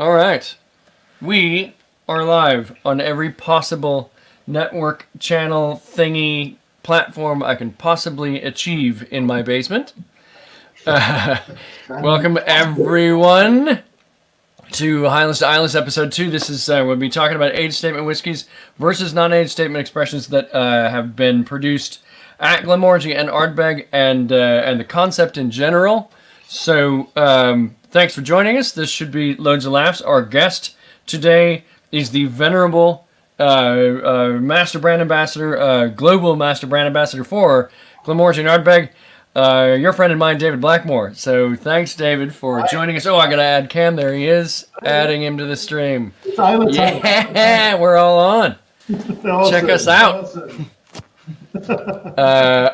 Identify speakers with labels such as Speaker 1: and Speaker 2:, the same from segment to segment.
Speaker 1: All right. We are live on every possible network, channel, thingy, platform I can possibly achieve in my basement. Welcome, everyone, to Highlands to Islands episode 2. This is we'll be talking about age statement whiskeys versus non-age statement expressions that have been produced at Glenmorangie and Ardbeg, and the concept in general. So thanks for joining us. This should be loads of laughs. Our guest today is the venerable Master Brand Ambassador, Global Master Brand Ambassador for Glenmorangie and Ardbeg, your friend and mine, David Blackmore. So thanks, David, for joining us. Oh, I got to add Cam. There he is, adding him to the stream. Yeah, we're all on. Awesome. Check us out. Awesome.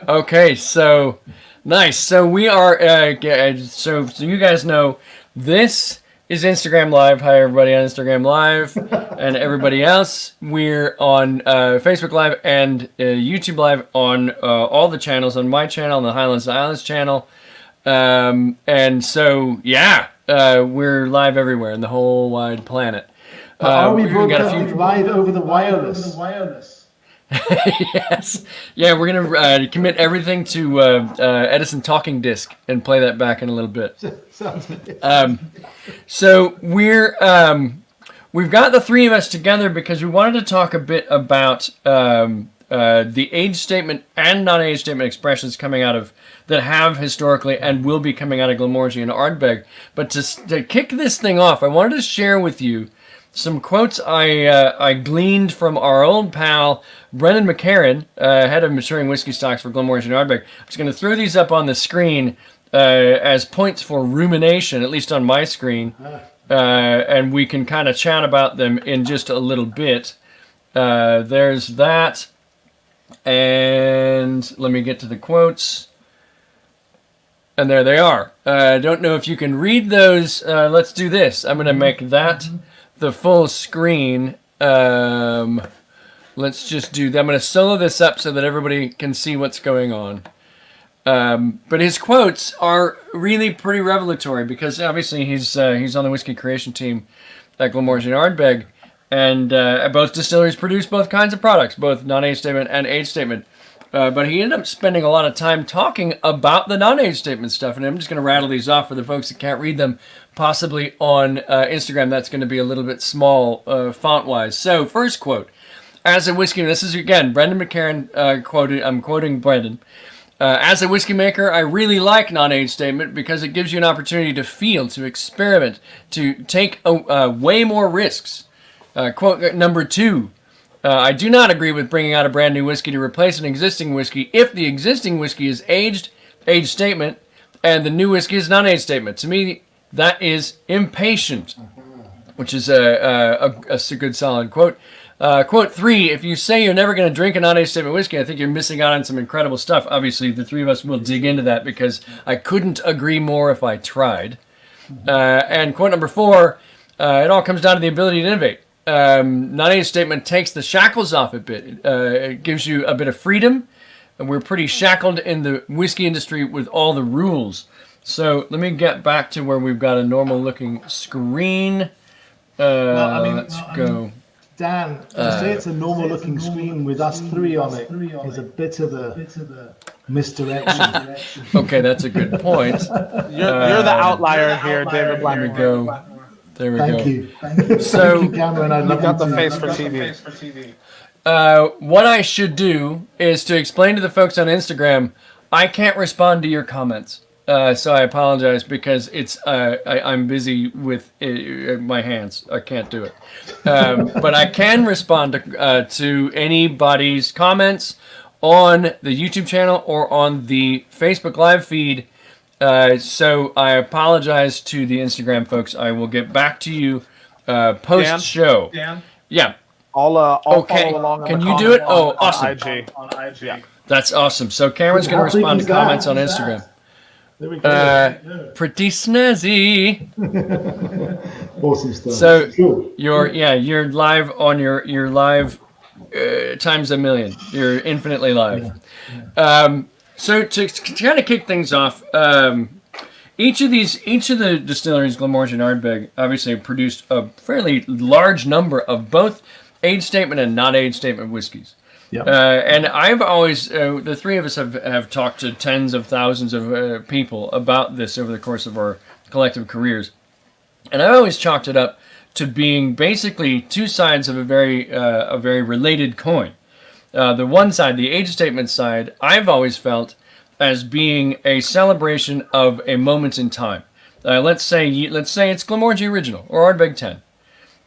Speaker 1: Okay, so nice. So we are. So you guys know this is Instagram Live. Hi, everybody on Instagram Live, and everybody else. We're on Facebook Live and YouTube Live on all the channels. On my channel, on the Highlands to Islands channel, and so yeah, we're live everywhere in the whole wide planet.
Speaker 2: Are we broadcasting live over the wireless?
Speaker 1: Yes. Yeah, we're going to commit everything to Edison talking disc and play that back in a little bit.
Speaker 2: Sounds good.
Speaker 1: So we've got the three of us together because we wanted to talk a bit about the age statement and non-age statement expressions coming out of that have historically and will be coming out of Glenmorangie and Ardbeg. But to kick this thing off, I wanted to share with you some quotes I gleaned from our old pal Brendan McCarran, head of maturing whiskey stocks for Glenmorangie and Ardbeg. I'm just going to throw these up on the screen as points for rumination, at least on my screen, and we can kind of chat about them in just a little bit. There's that, and let me get to the quotes. And there they are. I don't know if you can read those. Let's do this. I'm going to make that the full screen. Let's just do that. I'm going to solo this up so that everybody can see what's going on. But his quotes are really pretty revelatory because obviously he's on the whiskey creation team at Glenmorangie and Ardbeg, and both distilleries produce both kinds of products, both non-age statement and age statement. But he ended up spending a lot of time talking about the non-age statement stuff, and I'm just going to rattle these off for the folks that can't read them. Possibly on Instagram, that's going to be a little bit small font-wise. So, first quote. As a whiskey, this is, again, Brendan McCarran quoted. I'm quoting Brendan. As a whiskey maker, I really like non-age statement because it gives you an opportunity to feel, to experiment, to take way more risks. Quote number 2. I do not agree with bringing out a brand new whiskey to replace an existing whiskey if the existing whiskey is aged, age statement, and the new whiskey is non-age statement. To me, that is impatient, which is a good solid quote. Quote 3, if you say you're never going to drink a non-age statement whiskey, I think you're missing out on some incredible stuff. Obviously, the three of us will dig into that because I couldn't agree more if I tried. And quote number 4, it all comes down to the ability to innovate. Non-age statement takes the shackles off a bit. It gives you a bit of freedom. And we're pretty shackled in the whiskey industry with all the rules. So let me get back to where we've got a normal looking screen. Let's go.
Speaker 2: Dan, to say it's a normal looking screen with us three on it is a bit of a misdirection.
Speaker 1: Okay, that's a good point.
Speaker 3: You're the outlier here, David Blackmore.
Speaker 1: There we go.
Speaker 2: Thank you.
Speaker 1: So,
Speaker 2: Thank you, Cameron.
Speaker 3: You've got the face for TV.
Speaker 1: what I should do is to explain to the folks on Instagram, I can't respond to your comments. So I apologize because it's I'm busy with my hands. I can't do it. But I can respond to anybody's comments on the YouTube channel or on the Facebook Live feed. So I apologize to the Instagram folks. I will get back to you post-show.
Speaker 3: Dan?
Speaker 1: Yeah.
Speaker 3: I'll
Speaker 1: okay.
Speaker 3: follow along on
Speaker 1: Can
Speaker 3: the
Speaker 1: you do it?
Speaker 3: on
Speaker 1: Awesome.
Speaker 3: IG. On IG. Yeah.
Speaker 1: That's awesome. So Cameron's going to respond to comments on Instagram.
Speaker 2: There we go.
Speaker 1: Pretty snazzy.
Speaker 2: Awesome stuff.
Speaker 1: So
Speaker 2: cool.
Speaker 1: you're live on your live times a million. You're infinitely live. So to kind of kick things off, each of the distilleries, Glenmorangie and Ardbeg, obviously produced a fairly large number of both age statement and not age statement whiskeys.
Speaker 2: Yeah.
Speaker 1: And I've always, the three of us have talked to tens of thousands of people about this over the course of our collective careers. And I've always chalked it up to being basically two sides of a very related coin. The one side, the age statement side, I've always felt as being a celebration of a moment in time. Let's say it's Glenmorangie Original or Ardbeg 10.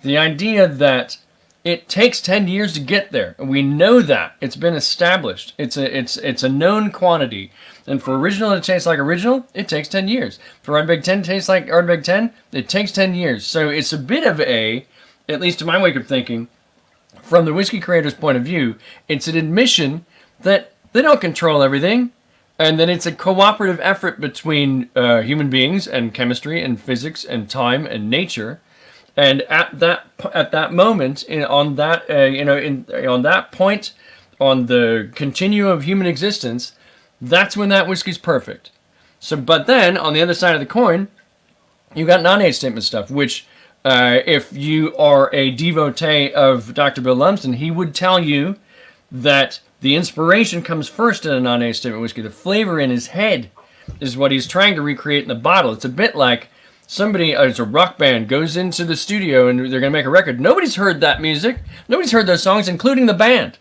Speaker 1: The idea that it takes 10 years to get there, and we know that it's been established. It's a known quantity, and for original to taste like original, it takes 10 years. For Ardbeg 10 to taste like Ardbeg 10, it takes 10 years. So it's a bit of at least to my way of thinking, from the whiskey creator's point of view, it's an admission that they don't control everything, and that it's a cooperative effort between human beings and chemistry and physics and time and nature. And at that moment, on that point, on the continuum of human existence, that's when that whiskey's perfect. So, but then on the other side of the coin, you got non-age statement stuff, which if you are a devotee of Dr. Bill Lumsden, he would tell you that the inspiration comes first in a non-age statement whiskey. The flavor in his head is what he's trying to recreate in the bottle. It's a bit like somebody, it's a rock band, goes into the studio and they're going to make a record. Nobody's heard that music. Nobody's heard those songs, including the band.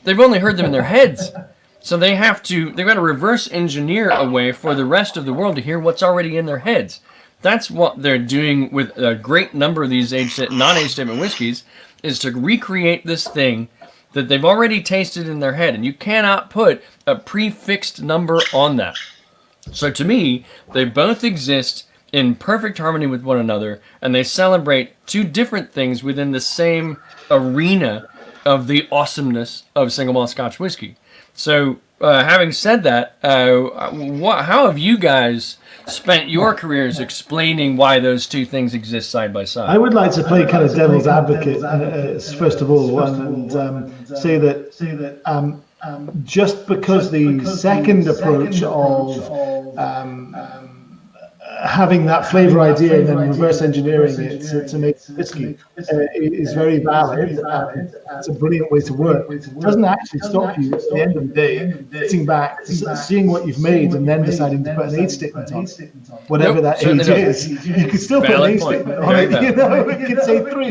Speaker 1: They've only heard them in their heads. So they've got to reverse engineer a way for the rest of the world to hear what's already in their heads. That's what they're doing with a great number of these non-age statement whiskeys, is to recreate this thing that they've already tasted in their head. And you cannot put a prefixed number on that. So to me, they both exist in perfect harmony with one another, and they celebrate two different things within the same arena of the awesomeness of single malt Scotch whiskey. So, having said that, how have you guys spent your careers explaining why those two things exist side by side?
Speaker 2: I would like to play kind of devil's advocate, first of all, and say that just because the second approach of having that flavor idea and then reverse engineering it to make whiskey is very valid. It's a brilliant way to work. It doesn't actually stop you at the end of the day sitting back, seeing what you've made, and then deciding to put an age statement on it. Whatever that age is, you could still put an age statement on it. You know, it could say 3.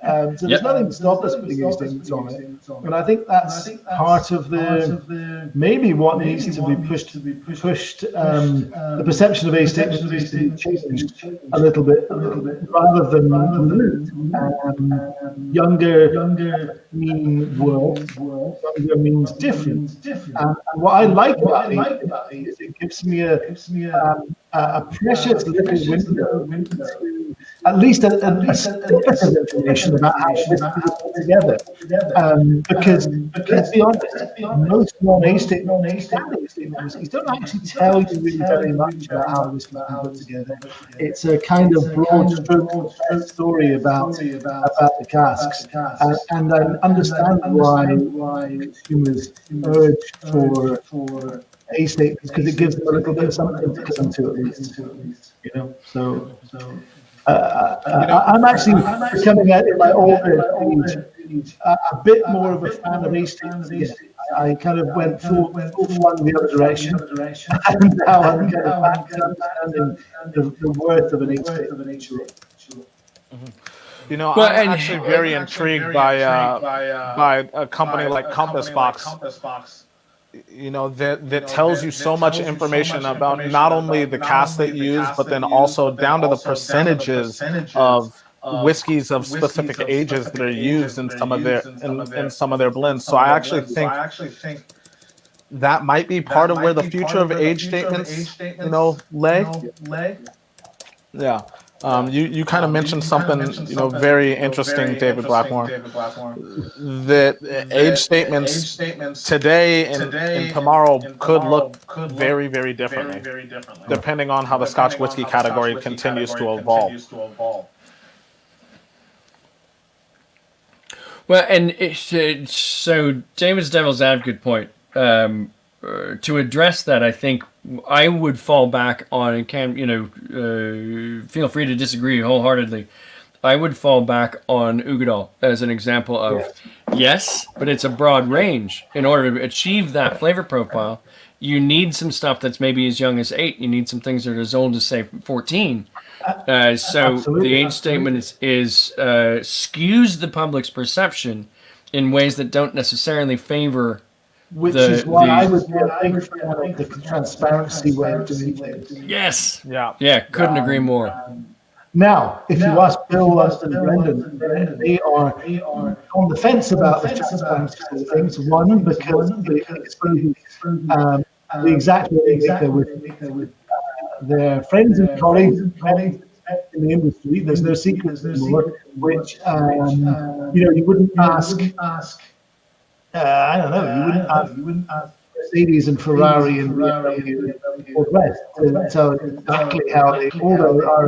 Speaker 2: So there's nothing to stop us putting age statements on it. And I think that's part of the maybe what needs to be pushed. The perception of age statements needs to be changed a little bit, rather than younger mean world. Younger means different. And what I like about it is it gives me a precious little window to at least a bit of information about how this is put together. Because let's be honest, most non-age statements don't actually tell you really very much about how this is put together. It's a kind of broad stroke story about the casks, and I understand why consumers urge for age statements, because it gives them a little bit of something to come to at least. You know, so. I'm actually becoming, in my older age, a bit more of a fan of age statements. I kind of went full one the other direction, and now I'm kind of back to understanding the worth of an age statement.
Speaker 3: You know, I'm actually very intrigued by a company like Compass Box. You know, that tells you so much information about not only the cask that you use, but then also down to the percentages of whiskeys of specific ages that are used in some of their blends. So I actually think that might be part of where the future of age statements, lay. Yeah. You kind of mentioned something, very interesting, David Blackmore, that age statements today and tomorrow could look very, very differently, depending on how the Scotch whiskey category continues to evolve.
Speaker 1: Well, and so David's devil's advocate point, to address that, I think I would fall back on, and feel free to disagree wholeheartedly. I would fall back on Ugadal as an example of yes, but it's a broad range. In order to achieve that flavor profile, you need some stuff that's maybe as young as 8. You need some things that are as old as, say, 14. So the age statement is skews the public's perception in ways that don't necessarily favor.
Speaker 2: Which is why I would be a big fan of the transparency way of doing things.
Speaker 1: Yes.
Speaker 3: Yeah.
Speaker 1: Couldn't agree more.
Speaker 2: Now, if you ask Bill and Brendan, they are on the fence about the transparency of things. One, because they expose the exact way they with their friends and colleagues in the industry. There's no secrets anymore, which you wouldn't ask. I don't know. You wouldn't ask Mercedes and Ferrari and BMW or the rest to tell exactly how they all are.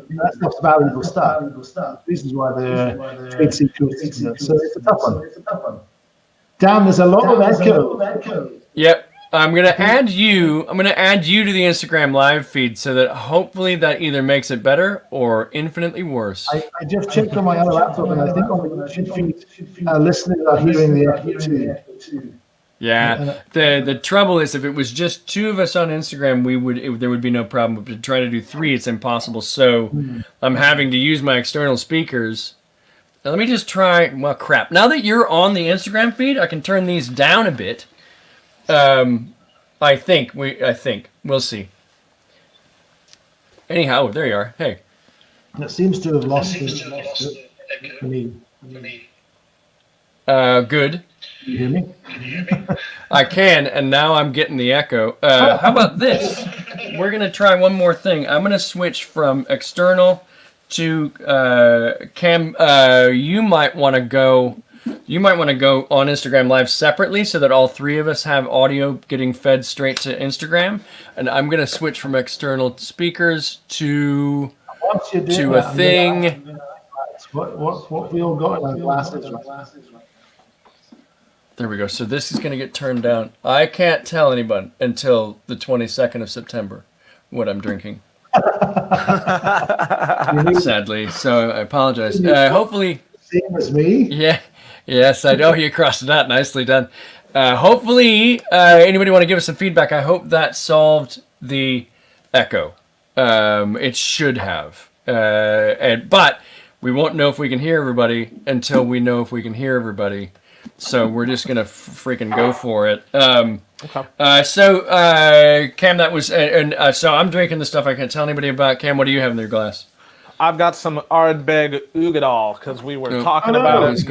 Speaker 2: That stuff's valuable stuff. Reasons why they're trade secrets. So it's a tough one. Dan, there's a lot of echo.
Speaker 1: Yep. I'm gonna add you to the Instagram live feed so that hopefully that either makes it better or infinitely worse.
Speaker 2: I just checked on my other laptop, and I think on the YouTube feed, listeners are hearing the echo too.
Speaker 1: Yeah. The trouble is, if it was just 2 of us on Instagram, there would be no problem. But to try to do 3, it's impossible. So I'm having to use my external speakers. Now, let me just try. Well, crap. Now that you're on the Instagram feed, I can turn these down a bit. I think we'll see. Anyhow, there you are. Hey.
Speaker 2: It seems to have lost it. Me.
Speaker 1: Good.
Speaker 2: Can you hear me?
Speaker 1: I can, and now I'm getting the echo. How about this? We're gonna try one more thing. I'm gonna switch from external to Cam. You might want to go on Instagram Live separately so that all 3 of us have audio getting fed straight to Instagram. And I'm gonna switch from external speakers to a thing.
Speaker 2: What we all got in our glasses.
Speaker 1: There we go. So this is going to get turned down. I can't tell anyone until the 22nd of September what I'm drinking. Sadly. So I apologize. Hopefully.
Speaker 2: Same as me?
Speaker 1: Yeah. Yes, I know you crossed it out. Nicely done. Hopefully, anybody want to give us some feedback? I hope that solved the echo. It should have. But we won't know if we can hear everybody until we know if we can hear everybody. So we're just gonna freaking go for it.
Speaker 3: Okay.
Speaker 1: So Cam, that was, so I'm drinking the stuff I can't tell anybody about. Cam, what do you have in your glass?
Speaker 3: I've got some Ardbeg Ugadal because we were talking about it.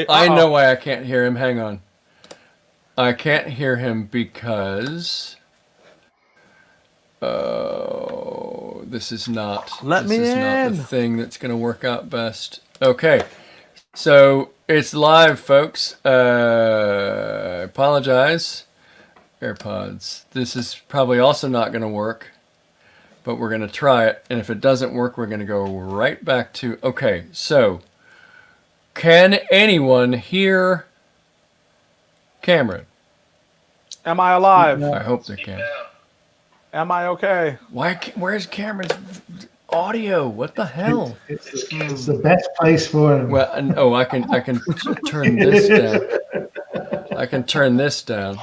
Speaker 1: I know why I can't hear him. Hang on. I can't hear him because this is not not the thing that's gonna work out best. Okay. So it's live, folks. I apologize. AirPods. This is probably also not going to work, but we're going to try it. And if it doesn't work, we're going to go right back to... Okay, so can anyone hear Cameron?
Speaker 3: Am I alive?
Speaker 1: I hope they can.
Speaker 3: Am I okay?
Speaker 1: Where's Cameron's audio? What the hell?
Speaker 2: It's the best place for him.
Speaker 1: Well, I can turn this down. I can turn this down.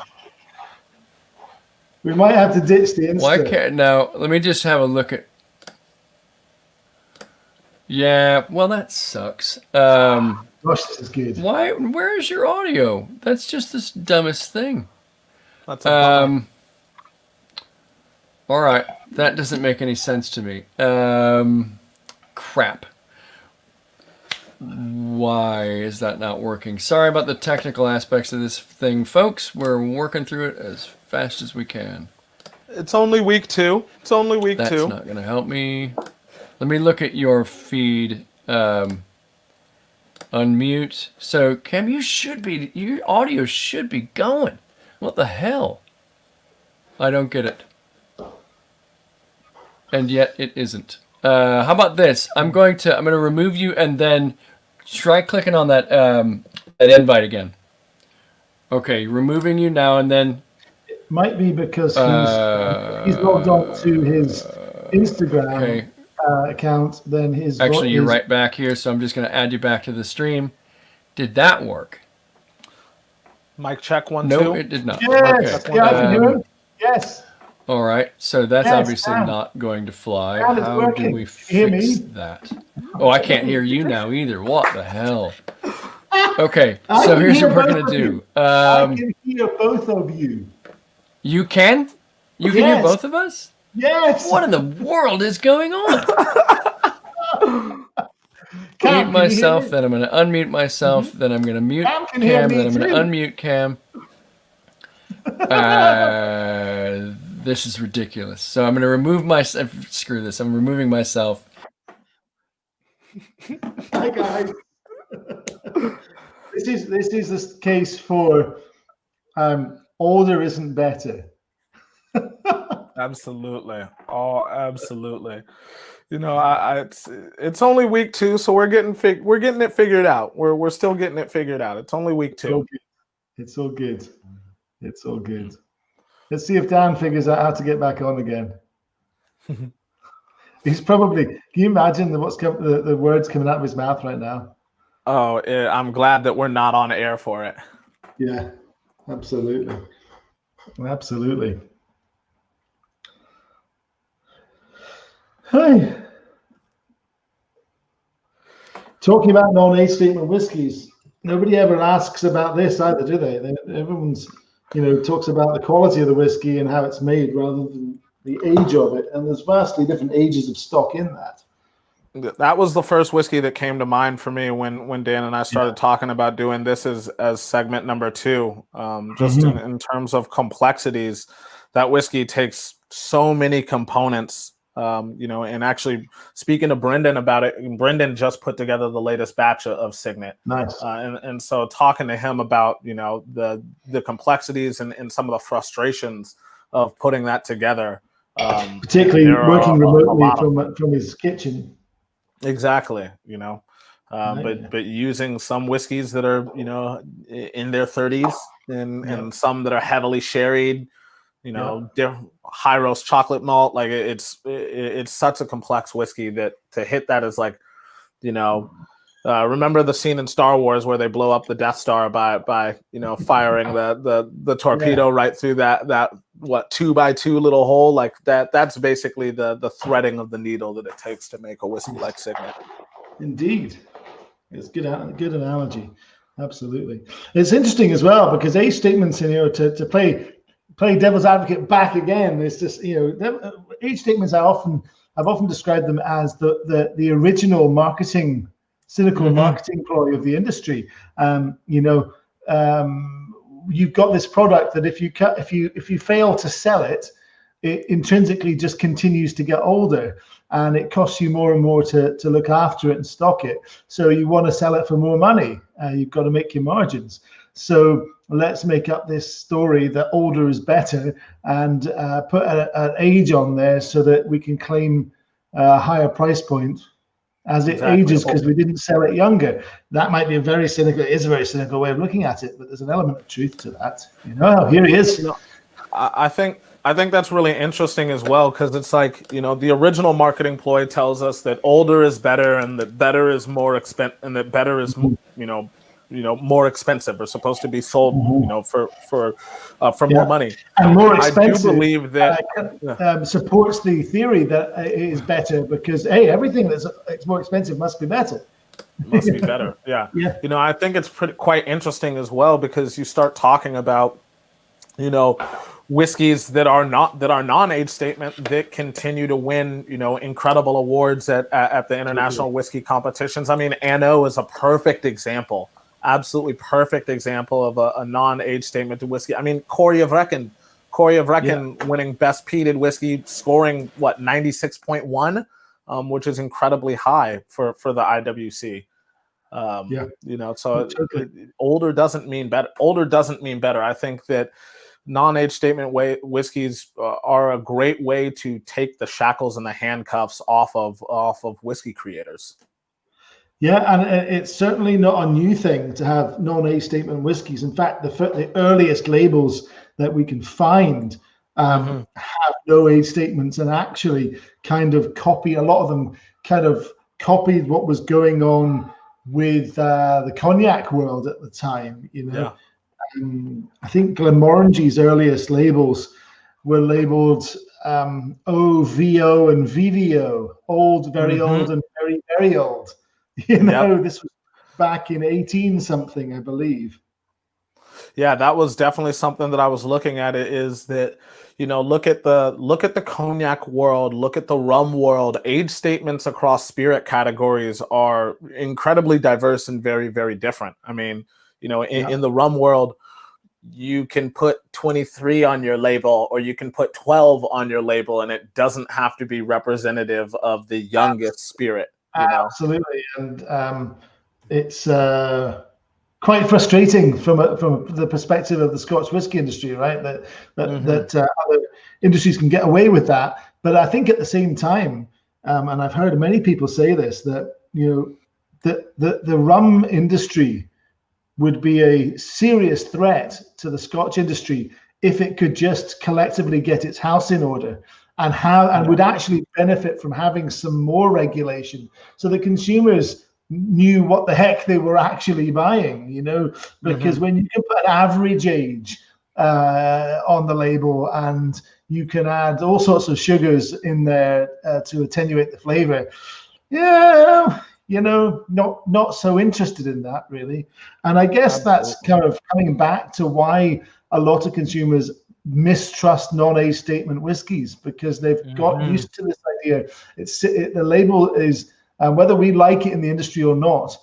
Speaker 2: We might have to ditch the Insta.
Speaker 1: Why can't now? Let me just have a look at. Yeah, well that sucks.
Speaker 2: Gosh, this is good.
Speaker 1: Why? Where is your audio? That's just the dumbest thing.
Speaker 3: That's a
Speaker 1: All right, that doesn't make any sense to me. Crap. Why is that not working? Sorry about the technical aspects of this thing, folks. We're working through it as fast as we can.
Speaker 3: It's only week 2. It's only week 2.
Speaker 1: That's not going to help me. Let me look at your feed. Unmute. So, Cam, your audio should be going. What the hell? I don't get it. And yet it isn't. How about this? I'm going to remove you and then try clicking on that invite again. Okay, removing you now and then.
Speaker 2: Might be because he's logged on to his Instagram account. Then his
Speaker 1: actually, you're right back here, so I'm just going to add you back to the stream. Did that work?
Speaker 3: Mic check 1
Speaker 1: no,
Speaker 3: 2.
Speaker 1: No, it did not.
Speaker 2: Yes,
Speaker 1: Okay.
Speaker 2: yeah, I can hear him. Yes.
Speaker 1: All right, so that's
Speaker 2: Yes,
Speaker 1: obviously not going to fly.
Speaker 2: it's
Speaker 1: How
Speaker 2: working.
Speaker 1: do we
Speaker 2: Hear me?
Speaker 1: fix that? Oh, I can't hear you now either. What the hell? Okay, so here's what we're going to do.
Speaker 2: I can hear both of you.
Speaker 1: You can? You can hear both of us?
Speaker 2: Yes.
Speaker 1: What in the world is going on? Mute myself, then I'm going to unmute myself, then I'm going to mute Cam, then I'm going to unmute Cam. This is ridiculous. So I'm going to remove myself. Screw this. I'm removing myself.
Speaker 2: Hi guys. This is the case for older isn't better.
Speaker 3: Absolutely. Oh, absolutely. You know, it's only week 2, so we're getting it figured out. We're still getting it figured out. It's only week 2.
Speaker 2: It's all good. It's all good. Let's see if Dan figures out how to get back on again. He's probably. Can you imagine the words coming out of his mouth right now?
Speaker 3: Oh, I'm glad that we're not on air for it.
Speaker 2: Yeah, absolutely, absolutely. Hi. Talking about non-age statement whiskies, nobody ever asks about this either, do they? Everyone's, talks about the quality of the whiskey and how it's made rather than the age of it. And there's vastly different ages of stock in that.
Speaker 3: That was the first whiskey that came to mind for me when Dan and I started talking about doing this as segment number 2. Just in terms of complexities, that whiskey takes so many components. And actually speaking to Brendan about it, Brendan just put together the latest batch of Signet.
Speaker 2: Nice.
Speaker 3: And so talking to him about, the complexities and some of the frustrations of putting that together.
Speaker 2: Particularly working remotely from his kitchen.
Speaker 3: Exactly. But using some whiskeys that are, in their 30s and some that are heavily sherried, high roast chocolate malt, like it's such a complex whiskey that to hit that is like, remember the scene in Star Wars where they blow up the Death Star by firing the torpedo right through that 2x2 little hole, like that's basically the threading of the needle that it takes to make a whiskey like Signet.
Speaker 2: Indeed, it's good analogy. Absolutely, it's interesting as well because age statements to play devil's advocate back again. It's just age statements. I've often described them as the original marketing, cynical marketing ploy of the industry. You've got this product that if you fail to sell it, it intrinsically just continues to get older, and it costs you more and more to look after it and stock it. So you want to sell it for more money. You've got to make your margins. So let's make up this story that older is better and put an age on there so that we can claim a higher price point as it ages because we didn't sell it younger. That might be a very cynical way of looking at it, but there's an element of truth to that. Here he is.
Speaker 3: I think that's really interesting as well because it's like, the original marketing ploy tells us that older is better and that better is more expensive and that better is, more expensive or supposed to be sold, for more money.
Speaker 2: And more expensive.
Speaker 3: I do believe that
Speaker 2: supports the theory that it is better because, hey, everything that's more expensive must be better.
Speaker 3: Must be better. Yeah. I think it's quite interesting as well because you start talking about, whiskeys that are non-age statement that continue to win, incredible awards at the international whiskey competitions. I mean, Anno is a perfect example. Absolutely perfect example of a non-age statement to whiskey. I mean, Corey of Reckon winning best peated whiskey, scoring 96.1, which is incredibly high for the IWC. So older doesn't mean better. Older doesn't mean better. I think that non-age statement whiskeys are a great way to take the shackles and the handcuffs off of whiskey creators.
Speaker 2: Yeah, and it's certainly not a new thing to have non-age statement whiskies. In fact, the earliest labels that we can find have no age statements, and actually kind of copy a lot of them. Kind of copied what was going on with the cognac world at the time. I think Glenmorangie's earliest labels were labeled OVO and VVO, old, very old, and very, very old. This was back in 18 something, I believe.
Speaker 3: Yeah, that was definitely something that I was looking at. It is that, look at the cognac world, look at the rum world. Age statements across spirit categories are incredibly diverse and very, very different. I mean, in the rum world, you can put 23 on your label, or you can put 12 on your label, and it doesn't have to be representative of the youngest spirit.
Speaker 2: Absolutely, and it's quite frustrating from the perspective of the Scotch whisky industry, right? That other industries can get away with that, but I think at the same time, and I've heard many people say this, that the rum industry would be a serious threat to the Scotch industry if it could just collectively get its house in order, and would actually benefit from having some more regulation, so the consumers knew what the heck they were actually buying, because when you can put an average age on the label, and you can add all sorts of sugars in there to attenuate the flavor, not so interested in that, really. And I guess that's kind of coming back to why a lot of consumers mistrust non-age statement whiskies, because they've got used to this idea. The label is, whether we like it in the industry or not,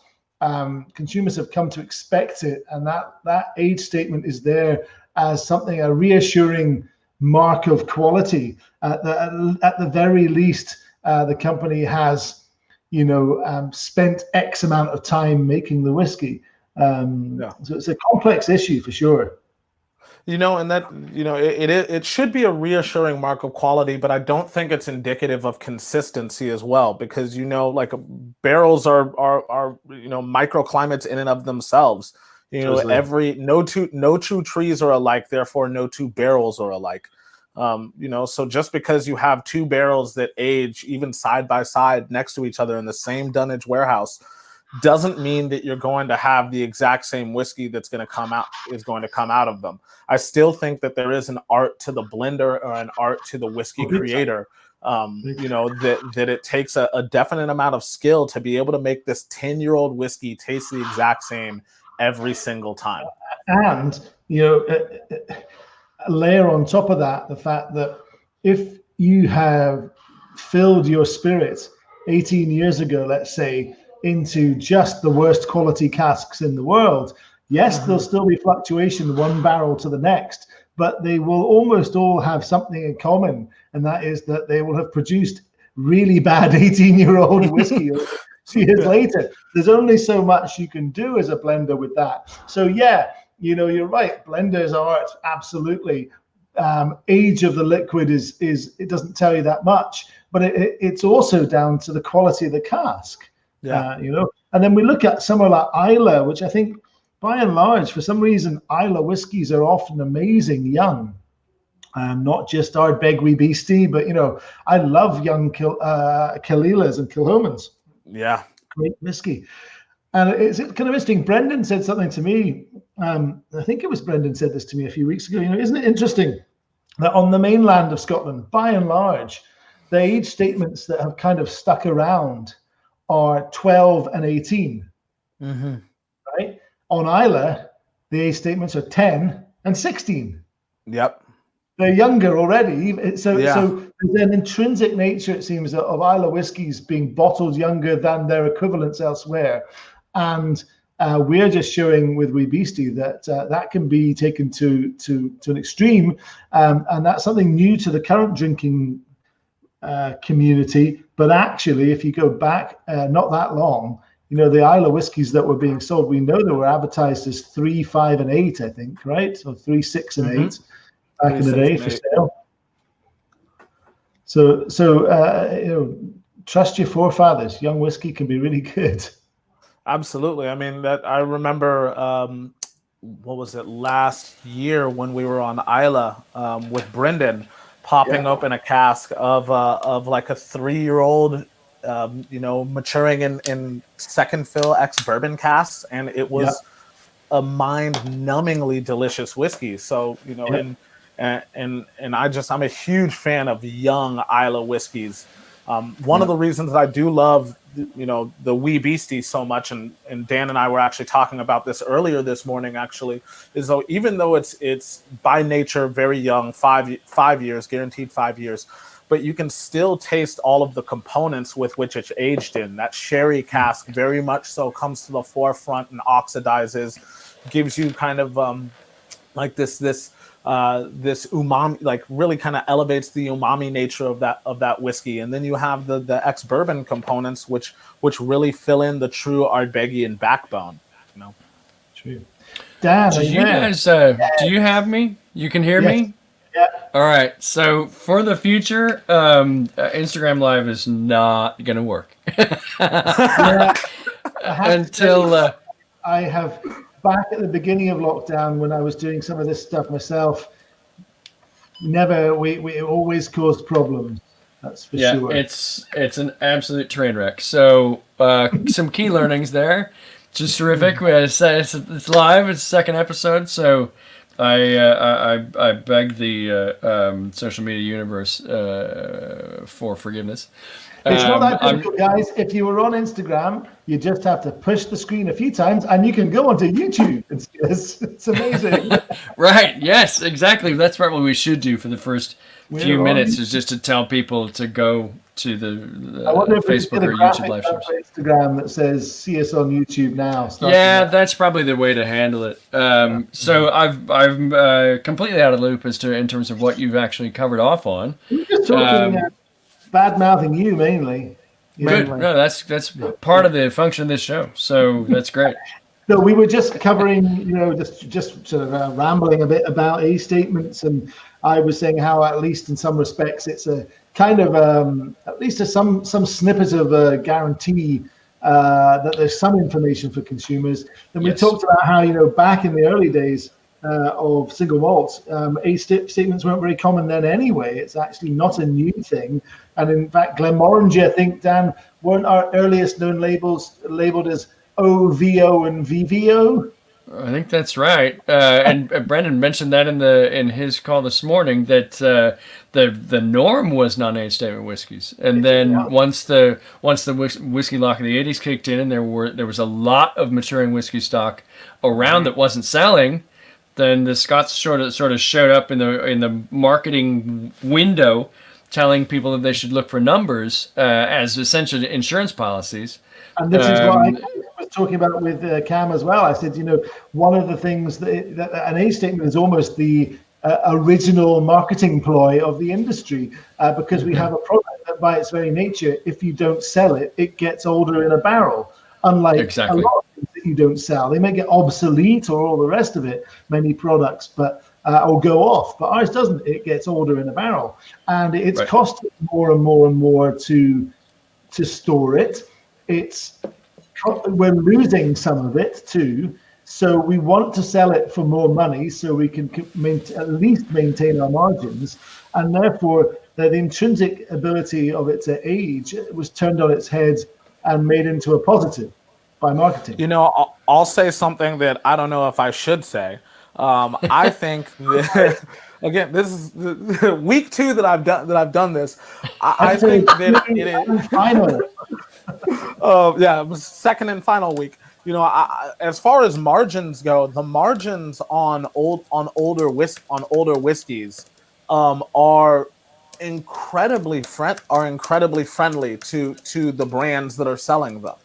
Speaker 2: consumers have come to expect it, and that age statement is there as something, a reassuring mark of quality. At the very least, the company has spent X amount of time making the whiskey. So it's a complex issue for sure.
Speaker 3: And that, it should be a reassuring mark of quality, but I don't think it's indicative of consistency as well, because, like barrels are microclimates in and of themselves. No two trees are alike, therefore no two barrels are alike. So just because you have two barrels that age even side by side next to each other in the same dunnage warehouse doesn't mean that you're going to have the exact same whiskey that's going to come out of them. I still think that there is an art to the blender, or an art to the whiskey creator. That it takes a definite amount of skill to be able to make this 10-year-old whiskey taste the exact same every single time.
Speaker 2: And layer on top of that the fact that if you have filled your spirit 18 years ago, let's say, into just the worst quality casks in the world, yes, there'll still be fluctuation one barrel to the next, but they will almost all have something in common, and that is that they will have produced really bad 18-year-old whiskey years later. There's only so much you can do as a blender with that. So you're right, blenders art, absolutely. Age of the liquid is it doesn't tell you that much, but it's also down to the quality of the cask. And then we look at somewhere like Islay, which I think by and large, for some reason, Islay whiskies are often amazing young. Not just Ardbeg Wee Beastie, but I love young Kalilas and Kilhomans.
Speaker 3: Yeah,
Speaker 2: great whiskey. And it's kind of interesting. Brendan said something to me. I think it was Brendan said this to me a few weeks ago. Isn't it interesting that on the mainland of Scotland, by and large, the age statements that have kind of stuck around are 12 and 18, right? On Islay, the age statements are 10 and 16.
Speaker 3: Yep.
Speaker 2: They're younger already. So there's an intrinsic nature, it seems, of Islay whiskies being bottled younger than their equivalents elsewhere. And we're just showing with Wee Beastie that that can be taken to an extreme. And that's something new to the current drinking community. But actually, if you go back not that long, the Islay whiskies that were being sold, we know they were advertised as 3, 5, and 8, I think, right? So 3, 6, and 8 back in the day for sale. So trust your forefathers. Young whiskey can be really good.
Speaker 3: Absolutely. I mean, that I remember. What was it, last year when we were on Isla with Brendan, popping
Speaker 2: Yeah.
Speaker 3: open a cask of like a 3-year-old, maturing in second fill ex bourbon casks, and it
Speaker 2: Yeah.
Speaker 3: was a mind-numbingly delicious whiskey. So
Speaker 2: Yeah.
Speaker 3: and I'm a huge fan of young Isla whiskeys. One of the reasons that I do love the Wee Beastie so much, and Dan and I were actually talking about this earlier this morning, actually, is though even though it's by nature very young, 5 years guaranteed, 5 years, but you can still taste all of the components with which it's aged in. That sherry cask very much so comes to the forefront and oxidizes, gives you kind of like this umami, like really kind of elevates the umami nature of that whiskey. And then you have the ex bourbon components, which really fill in the true Ardbegian backbone.
Speaker 2: True. Dan,
Speaker 1: Do
Speaker 2: are you
Speaker 1: you
Speaker 2: there?
Speaker 1: guys, do you have me? You can hear
Speaker 2: Yes.
Speaker 1: me?
Speaker 2: Yeah.
Speaker 1: All right. So for the future, Instagram Live is not going to work
Speaker 2: Yeah. I have to say,
Speaker 1: until.
Speaker 2: I have, back at the beginning of lockdown when I was doing some of this stuff myself, we always caused problems. That's for
Speaker 1: Yeah,
Speaker 2: sure.
Speaker 1: it's an absolute train wreck. So some key learnings there, just terrific. It's live. It's the second episode, so I beg the social media universe for forgiveness.
Speaker 2: It's not that
Speaker 1: I'm
Speaker 2: difficult, guys. If you were on Instagram, you just have to push the screen a few times and you can go onto YouTube. It's amazing.
Speaker 1: right. Yes, exactly. That's what we should do for the first few
Speaker 2: We're on
Speaker 1: minutes is just to tell people to go to the
Speaker 2: I wonder if we should
Speaker 1: Facebook
Speaker 2: get a
Speaker 1: or YouTube
Speaker 2: graphic
Speaker 1: live
Speaker 2: up
Speaker 1: streams.
Speaker 2: for Instagram that says "See us on YouTube now."
Speaker 1: Yeah, that's probably the way to handle it. So I'm completely out of the loop as to in terms of what you've actually covered off on.
Speaker 2: We're just talking bad mouthing you mainly.
Speaker 1: Good. No, that's part of the function of this show. So that's great.
Speaker 2: So we were just covering, just sort of rambling a bit about A statements, and I was saying how, at least in some respects, it's a kind of at least some snippet of a guarantee that there's some information for consumers. Then we
Speaker 1: Yes.
Speaker 2: talked about how back in the early days of single malts, A statements weren't very common then anyway. It's actually not a new thing, and in fact, Glenmorangie, I think, Dan, weren't our earliest known labels labeled as OVO and VVO.
Speaker 1: I think that's right. And Brendan mentioned that in his call this morning that the norm was non-age statement whiskeys, and then once the whiskey lock of the '80s kicked in, and there was a lot of maturing whiskey stock around that wasn't selling, then the Scots sort of showed up in the marketing window, telling people that they should look for numbers as essentially insurance policies.
Speaker 2: And this is what I was talking about with Cam as well. I said, one of the things that an A statement is almost the original marketing ploy of the industry, because we have a product that by its very nature, if you don't sell it, it gets older in a barrel. Unlike
Speaker 1: Exactly.
Speaker 2: a lot of things that you don't sell, they may get obsolete or all the rest of it, many products, but or go off. But ours doesn't. It gets older in a barrel, and it's costing more and more and more to store it. We're losing some of it too, so we want to sell it for more money so we can at least maintain our margins, and therefore the intrinsic ability of it to age was turned on its head and made into a positive by marketing.
Speaker 3: I'll say something that I don't know if I should say. I think that, again, this is week 2 that I've done this. I think that it is
Speaker 2: final.
Speaker 3: yeah, it was second and final week. As far as margins go, the margins on older whiskeys are incredibly friendly to the brands that are selling them.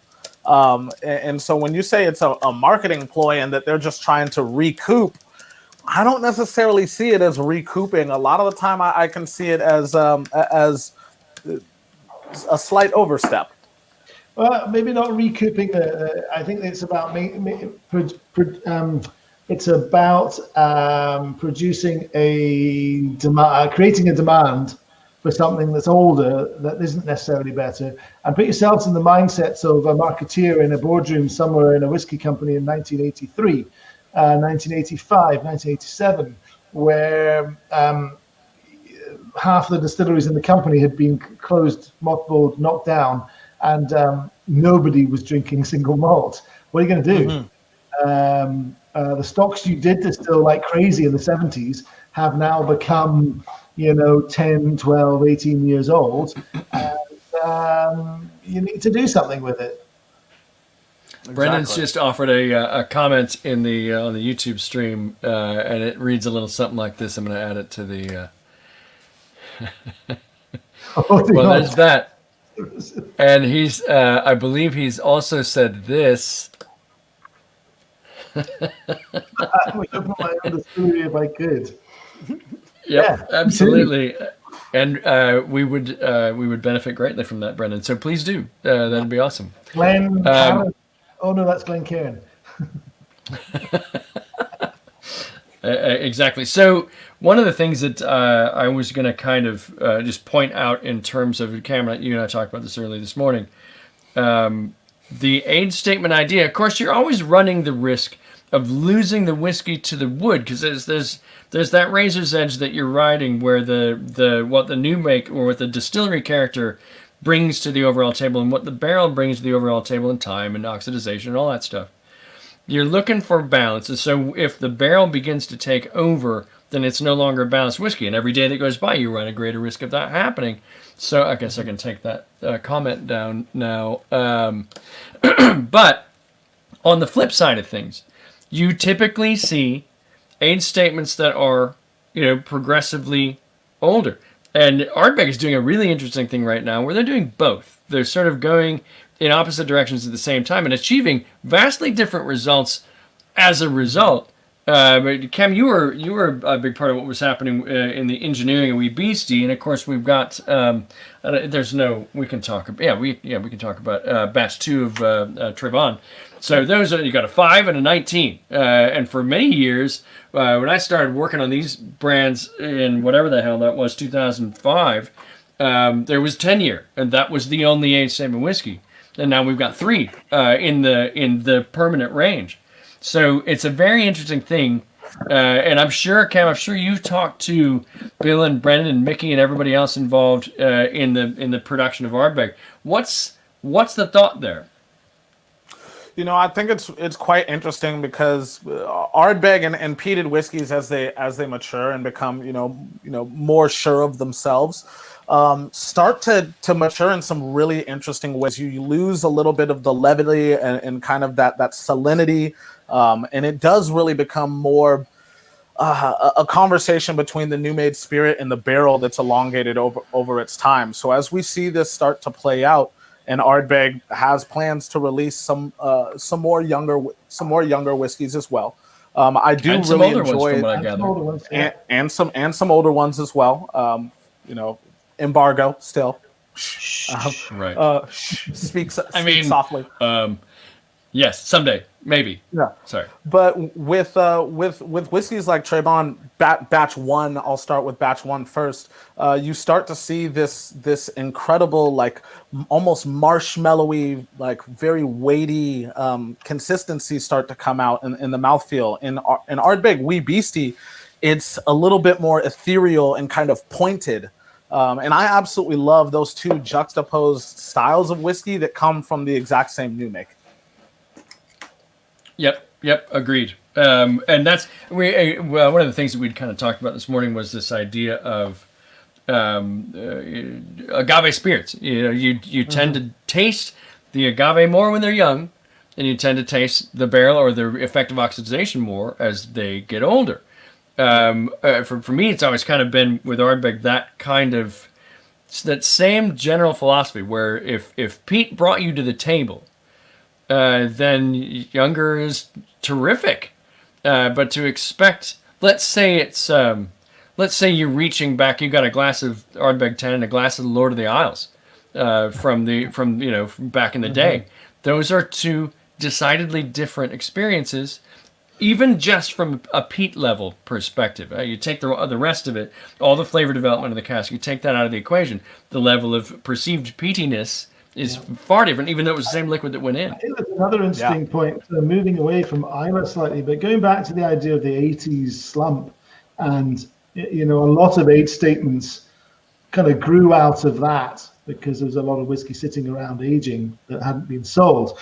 Speaker 3: And so when you say it's a marketing ploy and that they're just trying to recoup, I don't necessarily see it as recouping. A lot of the time, I can see it as a slight overstep.
Speaker 2: Well, maybe not recouping. I think it's about it's about producing a demand, creating a demand for something that's older that isn't necessarily better, and put yourselves in the mindsets of a marketeer in a boardroom somewhere in a whiskey company in 1983, 1985, 1987, where half the distilleries in the company had been closed, mothballed, knocked down, and nobody was drinking single malt. What are you going to do? The stocks you did distill like crazy in the 70s have now become, 10, 12, 18 years old. And you need to do something with it.
Speaker 1: Exactly. Brendan's just offered a comment in the on the YouTube stream, and it reads a little something like this. I'm going to add it to the... well, there's that. And he's, I believe he's also said this.
Speaker 2: I would open my own distillery if I could.
Speaker 1: Yep, absolutely. And we would benefit greatly from that, Brendan. So please do. That'd be awesome.
Speaker 2: Oh no, that's Glencairn.
Speaker 1: Exactly. So one of the things that I was going to kind of just point out in terms of, Cameron, you and I talked about this earlier this morning, the age statement idea. Of course, you're always running the risk of losing the whiskey to the wood, because there's that razor's edge that you're riding, where what the new make or what the distillery character brings to the overall table and what the barrel brings to the overall table in time and oxidization and all that stuff. You're looking for balance, and so if the barrel begins to take over, then it's no longer a balanced whiskey, and every day that goes by, you run a greater risk of that happening. So I guess I can take that comment down now. But on the flip side of things, you typically see age statements that are, progressively older. And Ardbeg is doing a really interesting thing right now where they're doing both. They're sort of going in opposite directions at the same time and achieving vastly different results as a result. But Cam, you were a big part of what was happening in the engineering of Wee Beastie, and of course we've got we can talk about batch 2 of Trayvon. So those are, you got a 5 and a 19, and for many years when I started working on these brands in whatever the hell that was, 2005, there was 10-year, and that was the only age statement whiskey, and now we've got 3 in the permanent range. So it's a very interesting thing, and I'm sure, Cam, you've talked to Bill and Brendan and Mickey and everybody else involved in the production of Ardbeg. What's the thought there?
Speaker 3: I think it's quite interesting because Ardbeg and peated whiskeys, as they mature and become more sure of themselves, start to mature in some really interesting ways. You lose a little bit of the levity and kind of that salinity. And it does really become more a conversation between the new made spirit and the barrel that's elongated over its time. So as we see this start to play out, and Ardbeg has plans to release some more younger whiskeys as well. I do
Speaker 1: and
Speaker 3: really
Speaker 1: enjoy
Speaker 3: and some older ones as well. Embargo still.
Speaker 1: Right.
Speaker 3: Speak softly.
Speaker 1: Yes, someday, maybe.
Speaker 3: Yeah.
Speaker 1: Sorry.
Speaker 3: But with whiskeys like Trayvon, batch 1, I'll start with batch 1 first. You start to see this incredible, like almost marshmallowy, like very weighty consistency start to come out in the mouthfeel. In Ardbeg Wee Beastie, it's a little bit more ethereal and kind of pointed. And I absolutely love those two juxtaposed styles of whiskey that come from the exact same new make.
Speaker 1: Yep, agreed. And that's one of the things that we'd kind of talked about this morning was this idea of agave spirits. You tend to taste the agave more when they're young, and you tend to taste the barrel or the effective oxidization more as they get older. For me, it's always kind of been with Ardbeg that same general philosophy where if Pete brought you to the table, then younger is terrific. But to expect, let's say you're reaching back, you got a glass of Ardbeg 10 and a glass of the Lord of the Isles, from back in the day. Those are two decidedly different experiences. even just from a peat level perspective, you take the rest of it, all the flavor development of the cask, you take that out of the equation, the level of perceived peatiness is far different, even though it was the same liquid that went in.
Speaker 2: I think that's another interesting point. Moving away from Isla slightly, but going back to the idea of the 80s slump, and a lot of age statements kind of grew out of that because there's a lot of whiskey sitting around aging that hadn't been sold.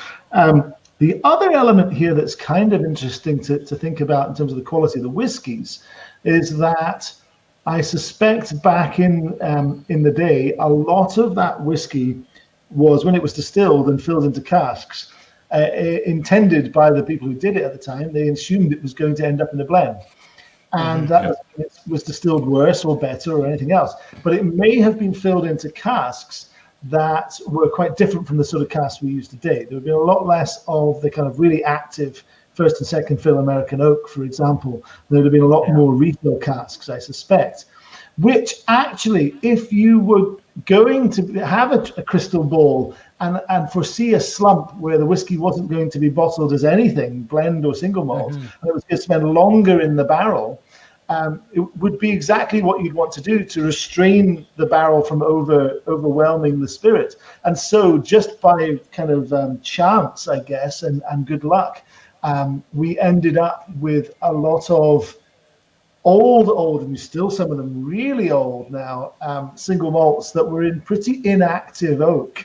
Speaker 2: The other element here that's kind of interesting to think about in terms of the quality of the whiskies is that I suspect back in the day, a lot of that whiskey was, when it was distilled and filled into casks, intended by the people who did it at the time, they assumed it was going to end up in a blend. And that was distilled worse or better or anything else. But it may have been filled into casks that were quite different from the sort of casks we use today. There would be a lot less of the kind of really active first and second fill American oak, for example. There would have been a lot more refill casks, I suspect, which actually, if you were going to have a crystal ball and foresee a slump where the whiskey wasn't going to be bottled as anything, blend or single malt, and it was going to spend longer in the barrel, it would be exactly what you'd want to do to restrain the barrel from overwhelming the spirit. And so just by kind of chance, I guess, and good luck, we ended up with a lot of old, and still some of them really old now, single malts that were in pretty inactive oak.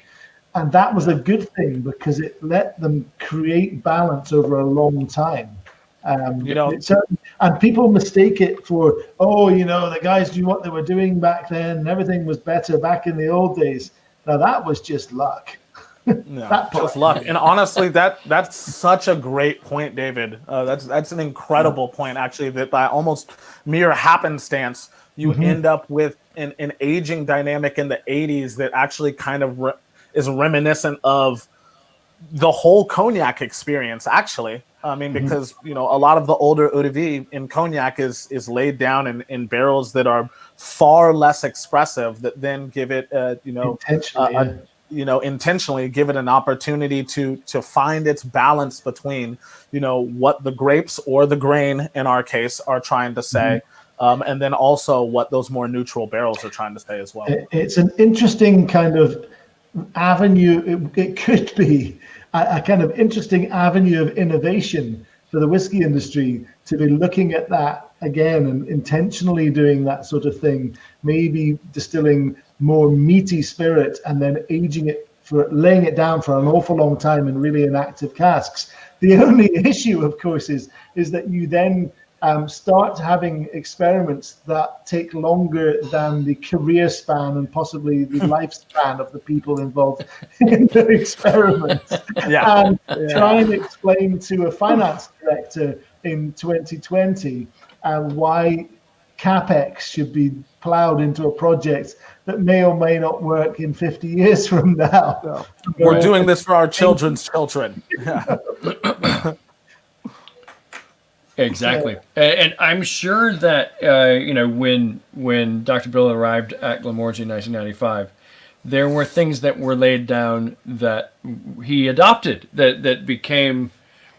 Speaker 2: And that was a good thing because it let them create balance over a long time. And people mistake it for, the guys knew what they were doing back then and everything was better back in the old days. Now that was just luck.
Speaker 3: Yeah, just luck. And honestly, that's such a great point, David. That's an incredible point, actually, that by almost mere happenstance, you end up with an aging dynamic in the 80s that actually kind of is reminiscent of the whole cognac experience, actually. I mean, because, a lot of the older eau de vie in cognac is laid down in barrels that are far less expressive, that then give it, intentionally give it an opportunity to find its balance between, what the grapes or the grain in our case are trying to say, and then also what those more neutral barrels are trying to say as well.
Speaker 2: It's an interesting kind of avenue. It could be a kind of interesting avenue of innovation for the whiskey industry to be looking at that again and intentionally doing that sort of thing, maybe distilling more meaty spirit and then aging it, laying it down for an awful long time in really inactive casks. The only issue, of course, is that you then start having experiments that take longer than the career span and possibly the lifespan of the people involved in the experiments. And try and explain to a finance director in 2020 why CapEx should be plowed into a project that may or may not work in 50 years from now.
Speaker 3: We're doing this for our children's children.
Speaker 1: Exactly. And I'm sure that, when Dr. Bill arrived at Glenmorangie in 1995, there were things that were laid down that he adopted, that became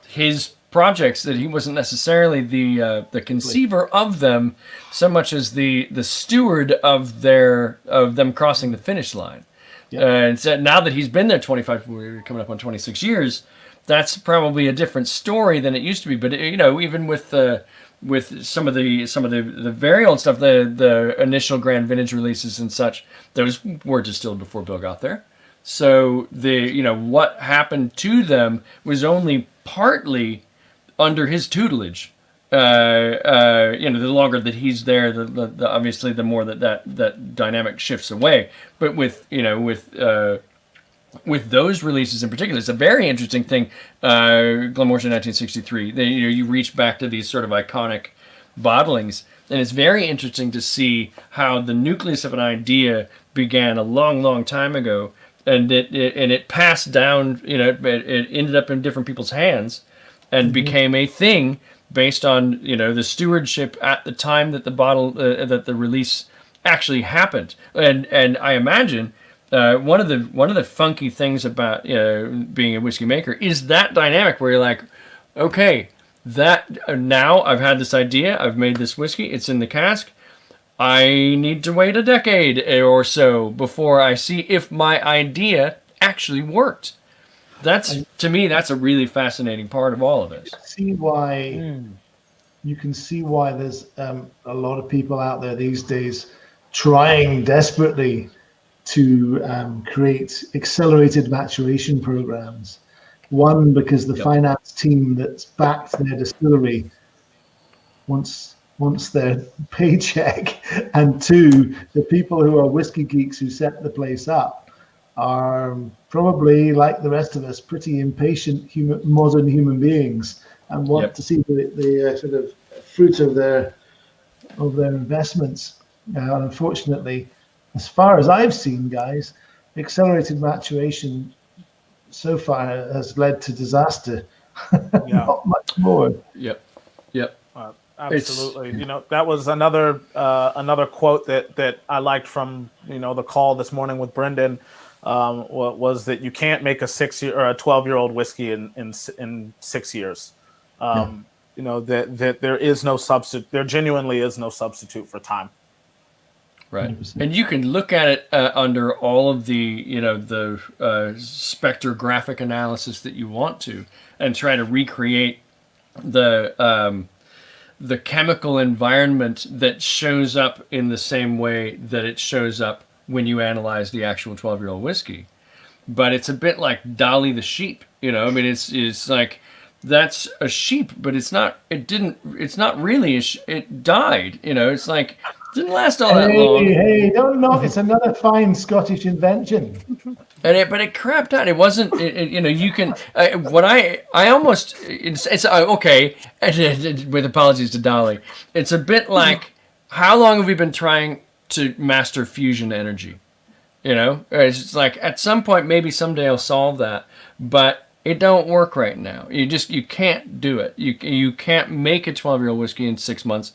Speaker 1: his projects, that he wasn't necessarily the conceiver of them so much as the steward of them crossing the finish line. And so now that he's been there 25, we're coming up on 26 years, that's probably a different story than it used to be. But even with some of the very old stuff, the initial Grand Vintage releases and such, those were distilled before Bill got there. So what happened to them was only partly under his tutelage. The longer that he's there, the obviously the more that dynamic shifts away. But with those releases in particular, it's a very interesting thing. Glenmorangie 1963. You reach back to these sort of iconic bottlings, and it's very interesting to see how the nucleus of an idea began a long, long time ago, and it passed down. It ended up in different people's hands, and became a thing based on the stewardship at the time that the release actually happened. And I imagine. One of the funky things about being a whiskey maker is that dynamic where you're like, okay, That now I've had this idea. I've made this whiskey. It's in the cask. I need to wait a decade or so before I see if my idea actually worked. That's, to me, that's a really fascinating part of all of this.
Speaker 2: See why you can see why there's a lot of people out there these days trying desperately to create accelerated maturation programs. One, because the finance team that's backed their distillery wants their paycheck, and two, the people who are whiskey geeks who set the place up are probably, like the rest of us, pretty impatient modern human beings and want to see the sort of fruit of their investments. And unfortunately, as far as I've seen, guys, accelerated maturation so far has led to disaster. Not much more.
Speaker 1: Yep.
Speaker 3: Absolutely. That was another quote that I liked from the call this morning with Brendan. Was that you can't make a 6-year or a 12-year-old whiskey in 6 years. That there is no substitute. There genuinely is no substitute for time.
Speaker 1: Right. 100%. And you can look at it under all of the spectrographic analysis that you want to, and try to recreate the chemical environment that shows up in the same way that it shows up when you analyze the actual 12-year-old whiskey. But it's a bit like Dolly the sheep, I mean, it's like, that's a sheep, but it's not really it died, it's like, it didn't last all that long.
Speaker 2: Hey, don't knock, it's another fine Scottish invention.
Speaker 1: But it crapped out. It wasn't, you can, it's okay, with apologies to Dolly, it's a bit like, how long have we been trying to master fusion energy? It's like, at some point, maybe someday I'll solve that, but it don't work right now. You can't do it. You can't make a 12-year-old whiskey in 6 months.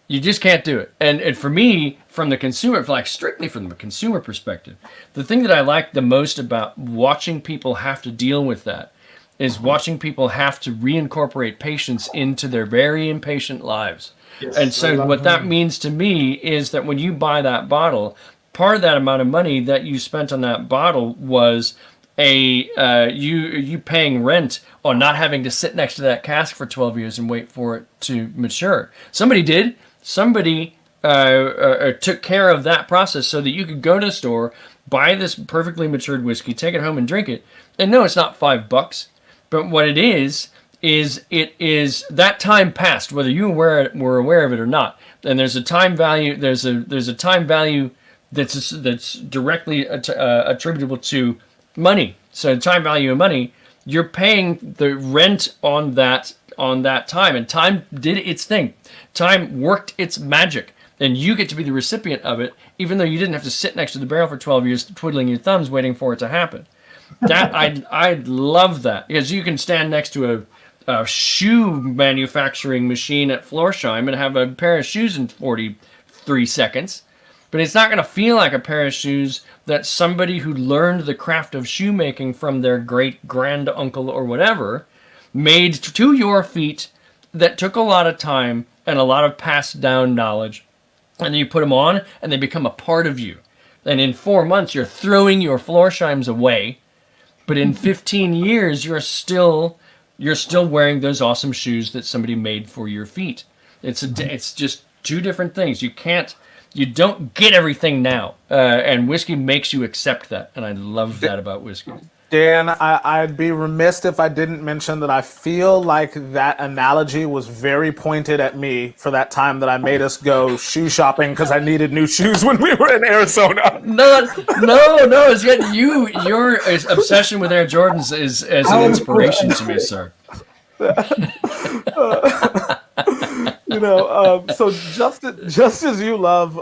Speaker 1: You just can't do it. And for me, from the consumer, strictly from the consumer perspective, the thing that I like the most about watching people have to deal with that is watching people have to reincorporate patience into their very impatient lives. Yes, and so what that means to me is that when you buy that bottle, part of that amount of money that you spent on that bottle was you paying rent on not having to sit next to that cask for 12 years and wait for it to mature. Somebody did. Somebody took care of that process so that you could go to the store, buy this perfectly matured whiskey, take it home and drink it. And no, it's not $5, but what it is that time passed, whether you were aware of it or not. And there's a time value. There's a time value that's directly attributable to money. So time value of money, you're paying the rent on that time, and time did its thing. Time worked its magic, and you get to be the recipient of it, even though you didn't have to sit next to the barrel for 12 years twiddling your thumbs waiting for it to happen. That I love that, because you can stand next to a shoe manufacturing machine at Florsheim and have a pair of shoes in 43 seconds. But it's not going to feel like a pair of shoes that somebody who learned the craft of shoemaking from their great-grand uncle or whatever made to your feet, that took a lot of time and a lot of passed down knowledge. And then you put them on and they become a part of you. And in 4 months, you're throwing your Florsheims away. But in 15 years, you're still wearing those awesome shoes that somebody made for your feet. It's just two different things. You don't get everything now, and whiskey makes you accept that, and I love that about whiskey.
Speaker 3: Dan, I'd be remiss if I didn't mention that I feel like that analogy was very pointed at me for that time that I made us go shoe shopping because I needed new shoes when we were in Arizona.
Speaker 1: No, it's yet your obsession with Air Jordans is as an inspiration to me, sir.
Speaker 3: So just as you love,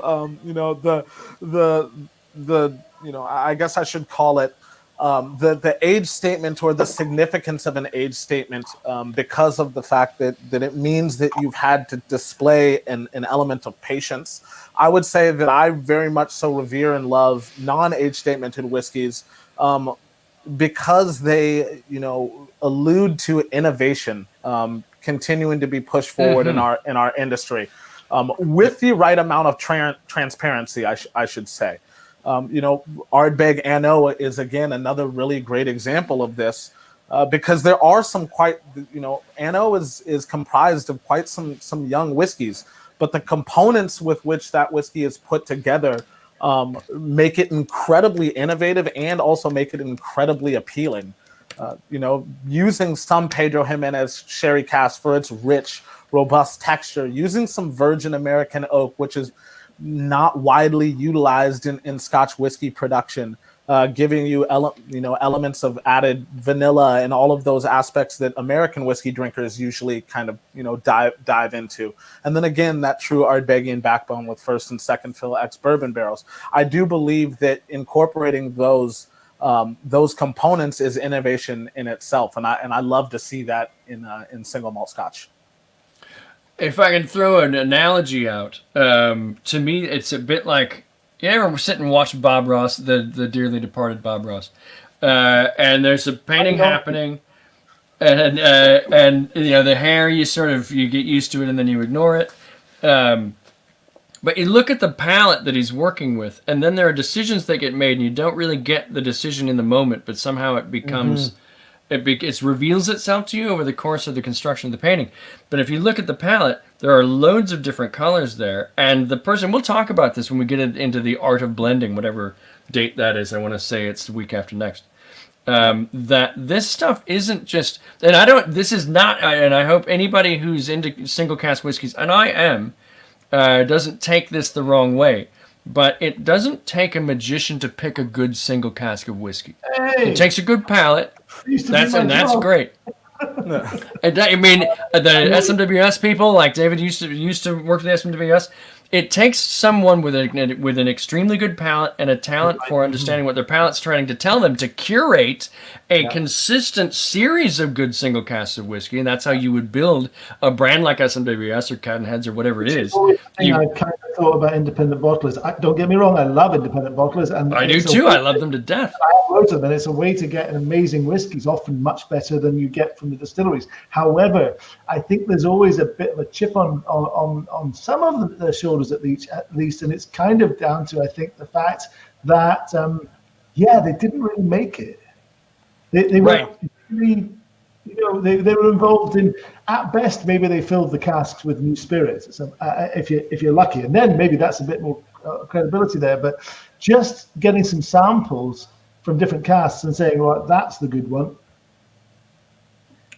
Speaker 3: I guess I should call it the age statement, or the significance of an age statement, because of the fact that it means that you've had to display an element of patience. I would say that I very much so revere and love non-age statemented whiskeys, because they, allude to innovation, continuing to be pushed forward in our industry, with the right amount of transparency, I should say. Ardbeg Anno is again another really great example of this, because there are some quite, Anno is comprised of quite some young whiskeys, but the components with which that whiskey is put together make it incredibly innovative and also make it incredibly appealing. Using some Pedro Jimenez sherry cask for its rich, robust texture, using some virgin American oak, which is not widely utilized in Scotch whiskey production, giving you elements of added vanilla and all of those aspects that American whiskey drinkers usually kind of dive into. And then again, that true Ardbegian backbone with first and second fill ex-bourbon barrels. I do believe that incorporating those components is innovation in itself, and I love to see that in single malt Scotch.
Speaker 1: If I can throw an analogy out, to me, it's a bit like, we're sitting and watching Bob Ross, the dearly departed Bob Ross, and there's a painting happening, and the hair, you get used to it and then you ignore it, but you look at the palette that he's working with, and then there are decisions that get made, and you don't really get the decision in the moment, but somehow it becomes. It reveals itself to you over the course of the construction of the painting. But if you look at the palette, there are loads of different colors there. And the person, we'll talk about this when we get into the art of blending, whatever date that is. I want to say it's the week after next. That this stuff isn't just, and this is not, and I hope anybody who's into single cask whiskeys, and I am, doesn't take this the wrong way. But it doesn't take a magician to pick a good single cask of whiskey. Hey. It takes a good palate. That's great. I mean, the SMWS people, like David used to work for the SMWS. It takes someone with an extremely good palate and a talent for understanding what their palate's trying to tell them to curate a consistent series of good single casks of whiskey, and that's how you would build a brand like SMWS or Cat and Heads or whatever it is.
Speaker 2: I kind of thought about independent bottlers. Don't get me wrong, I love independent bottlers, and
Speaker 1: I do too. I love them to death.
Speaker 2: I have loads of them, and it's a way to get an amazing whiskies, often much better than you get from the distilleries. However, I think there's always a bit of a chip on some of the shoulders at least, and it's kind of down to, I think, the fact that they didn't really make it. They weren't really, they were involved in, at best, maybe they filled the casks with new spirits, if you're lucky, and then maybe that's a bit more credibility there. But just getting some samples from different casks and saying, well, that's the good one.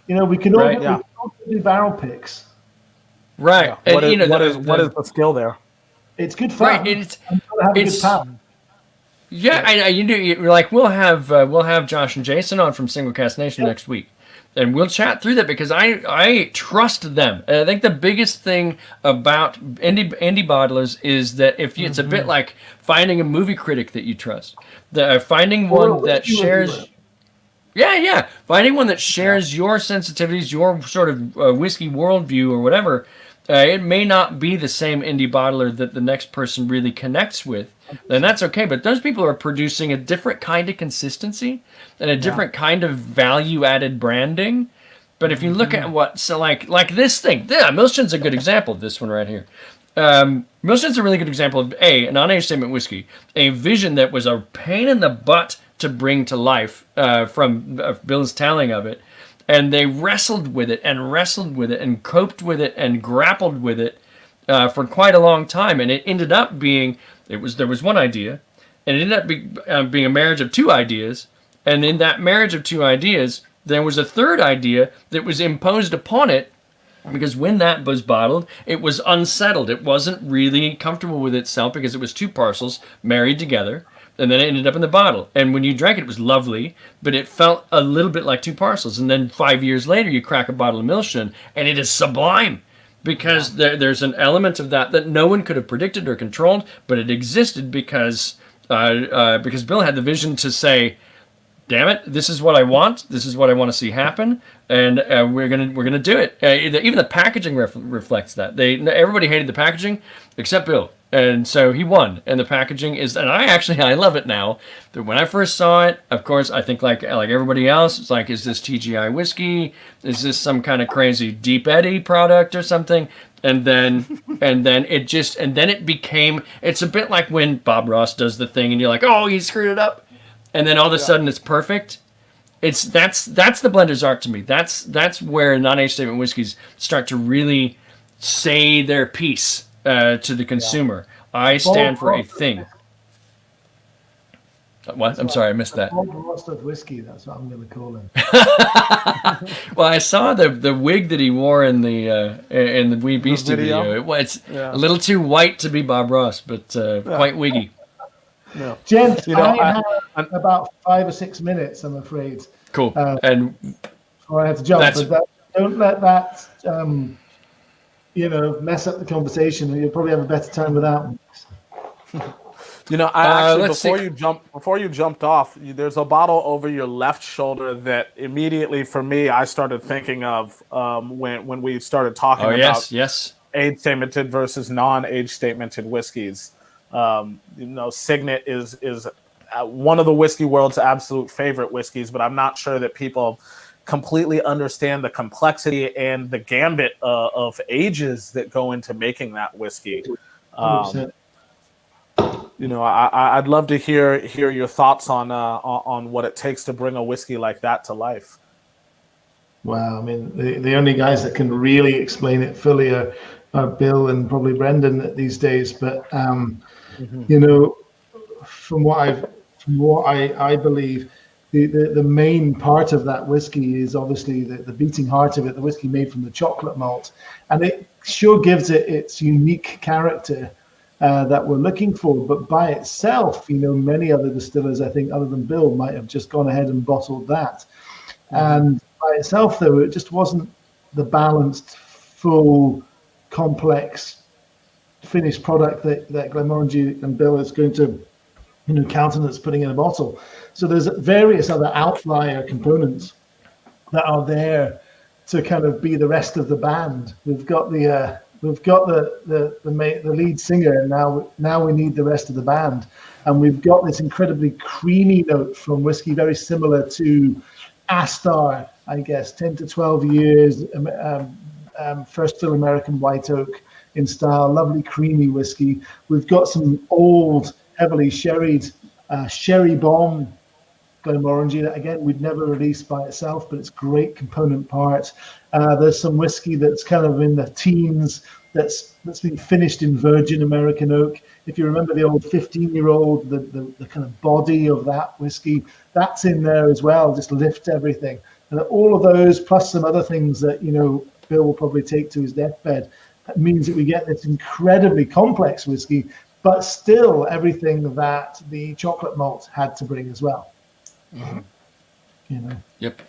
Speaker 2: We can all do barrel picks.
Speaker 1: Right.
Speaker 3: Yeah. What is the skill there?
Speaker 2: It's good fun.
Speaker 1: Right. It's good palate. Yeah, you're like, we'll have Josh and Jason on from Single Cask Nation next week, and we'll chat through that because I trust them. And I think the biggest thing about indie bottlers is that it's a bit like finding a movie critic that you trust, finding one that shares. Finding one that shares your sensitivities, your sort of whiskey worldview or whatever. It may not be the same indie bottler that the next person really connects with, and that's okay. But those people are producing a different kind of consistency and a different kind of value-added branding. But if you look at like this thing, Milston's a good example of this one right here. Milston's a really good example of a non-age statement whiskey, a vision that was a pain in the butt to bring to life from Bill's telling of it. And they wrestled with it and coped with it and grappled with it for quite a long time. And it ended up being, there was one idea, and it ended up being a marriage of two ideas. And in that marriage of two ideas, there was a third idea that was imposed upon it, because when that was bottled, it was unsettled. It wasn't really comfortable with itself because it was two parcels married together. And then it ended up in the bottle. And when you drank it, it was lovely, but it felt a little bit like two parcels. And then 5 years later, you crack a bottle of Milston, and it is sublime because there's an element of that no one could have predicted or controlled, but it existed because Bill had the vision to say, damn it, this is what I want. This is what I want to see happen, and we're gonna do it. Even the packaging reflects that. Everybody hated the packaging except Bill, and so he won. And the packaging is, and I love it now. But when I first saw it, of course, I think like everybody else, it's like, is this TGI whiskey? Is this some kind of crazy Deep Eddy product or something? And then it became. It's a bit like when Bob Ross does the thing, and you're like, oh, he screwed it up. And then all of a sudden it's perfect. That's the blender's art to me. That's where non-age statement whiskeys start to really say their piece to the consumer. I stand for a thing. What? I'm sorry, I missed that.
Speaker 2: Bob Ross of whiskey. That's what I'm going to call him.
Speaker 1: Well, I saw the wig that he wore in the Wee Beastie video. It's a little too white to be Bob Ross, but quite wiggy.
Speaker 2: No. Gents, I have about 5 or 6 minutes, I'm afraid.
Speaker 1: Cool. And
Speaker 2: before I have to jump, but don't let that mess up the conversation. You'll probably have a better time without me.
Speaker 3: I actually before you jumped off, there's a bottle over your left shoulder that immediately for me I started thinking of when we started talking about age statemented versus non-age statemented whiskeys. Signet is one of the whiskey world's absolute favorite whiskeys, but I'm not sure that people completely understand the complexity and the gambit of ages that go into making that whiskey. I'd love to hear your thoughts on what it takes to bring a whiskey like that to life.
Speaker 2: Wow, I mean, the only guys that can really explain it fully are Bill and probably Brendan these days, but from what I believe, the main part of that whiskey is obviously the beating heart of it, the whiskey made from the chocolate malt, and it sure gives it its unique character that we're looking for. But by itself, many other distillers, I think, other than Bill, might have just gone ahead and bottled that, and by itself, though, it just wasn't the balanced, full, complex finished product that Glenmorangie and Bill is going to countenance putting in a bottle. So there's various other outlier components that are there to kind of be the rest of the band. We've got the lead singer, and now we need the rest of the band, and we've got this incredibly creamy note from whiskey, very similar to Astar, I guess, 10 to 12 years, first fill American white oak in style, lovely creamy whiskey. We've got some old, heavily sherried sherry bomb Glenmorangie that, again, we'd never released by itself, but it's great component part. There's some whiskey that's kind of in the teens that's been finished in virgin American oak. If you remember the old 15-year-old, the kind of body of that whiskey, that's in there as well, just lift everything. And all of those, plus some other things that, Bill will probably take to his deathbed, that means that we get this incredibly complex whiskey, but still everything that the chocolate malt had to bring as well.
Speaker 1: Mm-hmm. Yep,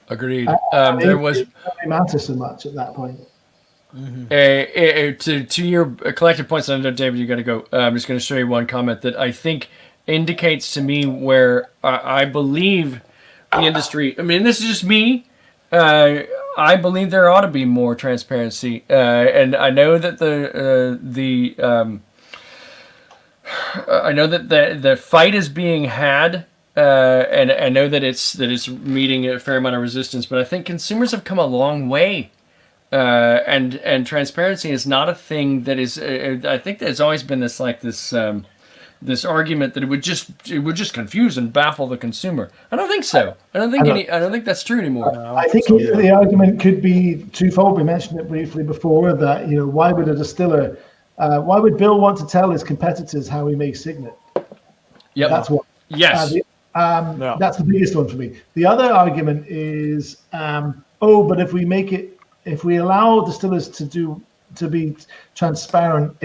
Speaker 1: agreed.
Speaker 2: There was it didn't matter so much at that point.
Speaker 1: Mm-hmm. To your collective points, I know, David, you got to go. I'm just going to show you one comment that I think indicates to me where I believe the industry. I mean, this is just me. I believe there ought to be more transparency, and I know that I know that the fight is being had, and I know that it's meeting a fair amount of resistance. But I think consumers have come a long way, and transparency is not a thing that is. I think there's always been this this argument that it would just confuse and baffle the consumer. I don't think so. I don't think that's true anymore.
Speaker 2: I think the argument could be twofold. We mentioned it briefly before that why would a distiller, why would Bill want to tell his competitors how he makes Signet?
Speaker 1: Yep.
Speaker 2: That's one.
Speaker 1: Yes.
Speaker 2: That's the biggest one for me. The other argument is, but if we allow distillers to be transparent,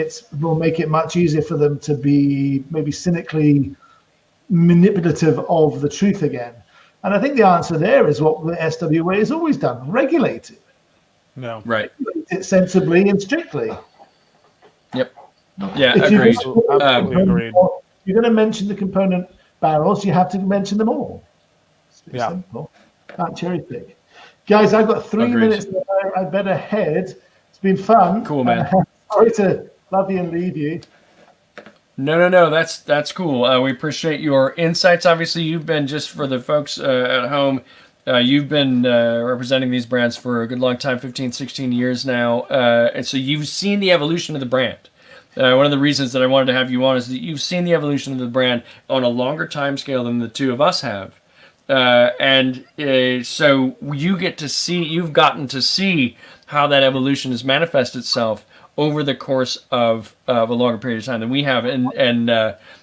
Speaker 2: will make it much easier for them to be maybe cynically manipulative of the truth again. And I think the answer there is what the SWA has always done: regulate it.
Speaker 3: No,
Speaker 1: right.
Speaker 2: Regulate it sensibly and strictly.
Speaker 1: Yep. Yeah, agreed.
Speaker 3: Absolutely agreed.
Speaker 2: You're going to mention the component barrels, you have to mention them all. Pretty simple. Can't cherry pick. Guys, I've got 3 minutes. I better head. It's been fun.
Speaker 1: Cool, man.
Speaker 2: Sorry to love you and leave you.
Speaker 1: No. That's cool. We appreciate your insights. Obviously, you've been, just for the folks at home, you've been representing these brands for a good long time, 15, 16 years now. And so you've seen the evolution of the brand. One of the reasons that I wanted to have you on is that you've seen the evolution of the brand on a longer time scale than the two of us have. So you've gotten to see how that evolution has manifested itself over the course of a longer period of time than we have,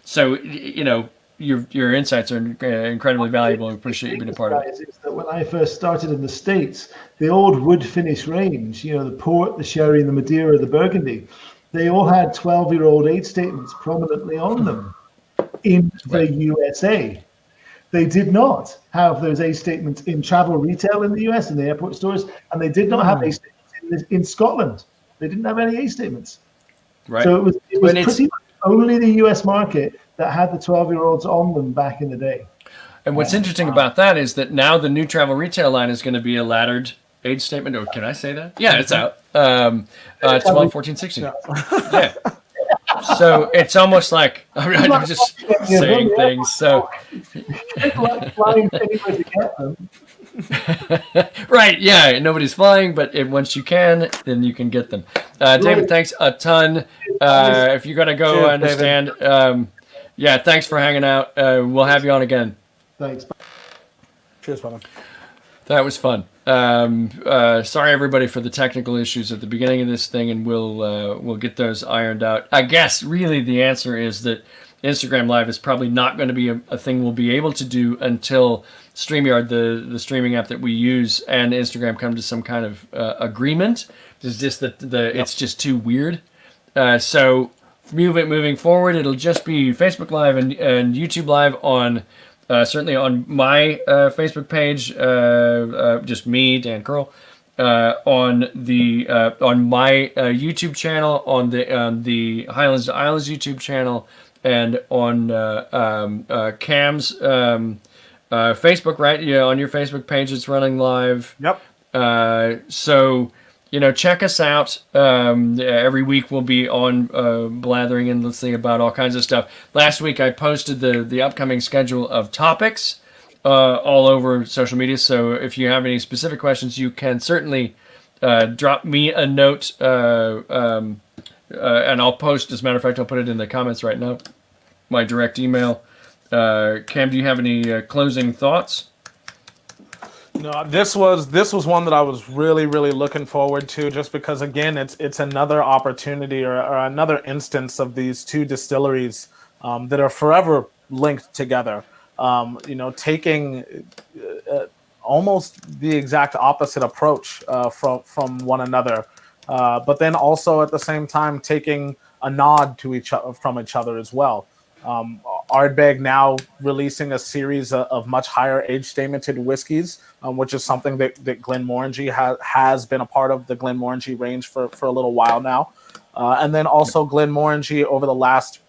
Speaker 1: so your insights are incredibly valuable. We appreciate you being a part of it.
Speaker 2: Is that when I first started in the States, the old wood finish range, the port, the sherry, the Madeira, the Burgundy, they all had 12-year-old age statements prominently on them in the USA. They did not have those age statements in travel retail in the US, in the airport stores, and they did not have age statements in Scotland. They didn't have any age statements.
Speaker 1: Right.
Speaker 2: So it was pretty much only the US market that had the 12-year-olds on them back in the day.
Speaker 1: And what's interesting about that is that now the new travel retail line is going to be a laddered age statement. Or can I say that? Yeah, it's out. 12, 14, 16. Yeah. So it's almost like I'm just saying things. So
Speaker 2: flying anywhere to get them.
Speaker 1: Right, yeah, nobody's flying, but once you can, then you can get them. David, thanks a ton. If you're gonna go, I understand. Thanks for hanging out. We'll have you on again.
Speaker 2: Thanks.
Speaker 3: Cheers, brother.
Speaker 1: That was fun. Sorry everybody for the technical issues at the beginning of this thing, and we'll get those ironed out. I guess really the answer is that Instagram Live is probably not going to be a thing we'll be able to do until StreamYard, the streaming app that we use, and Instagram come to some kind of agreement. It's just that it's just too weird. So moving forward, it'll just be Facebook Live and YouTube Live on certainly on my Facebook page, just me, Dan Curl, on my YouTube channel, on the Highlands to Islands YouTube channel, and on Cam's Facebook, right? Yeah, on your Facebook page, it's running live.
Speaker 3: Yep.
Speaker 1: So check us out. Every week we'll be on blathering endlessly about all kinds of stuff. Last week I posted the upcoming schedule of topics all over social media. So if you have any specific questions, you can certainly drop me a note, and I'll post. As a matter of fact, I'll put it in the comments right now. My direct email. Cam, do you have any closing thoughts?
Speaker 3: No, this was one that I was really, really looking forward to, just because again it's another opportunity or another instance of these two distilleries that are forever linked together. Taking almost the exact opposite approach from one another, but then also at the same time taking a nod to each other as well. Ardbeg now releasing a series of much higher age statemented whiskeys, which is something that Glenmorangie has been a part of the Glenmorangie range for a little while now. And then also Glenmorangie over the last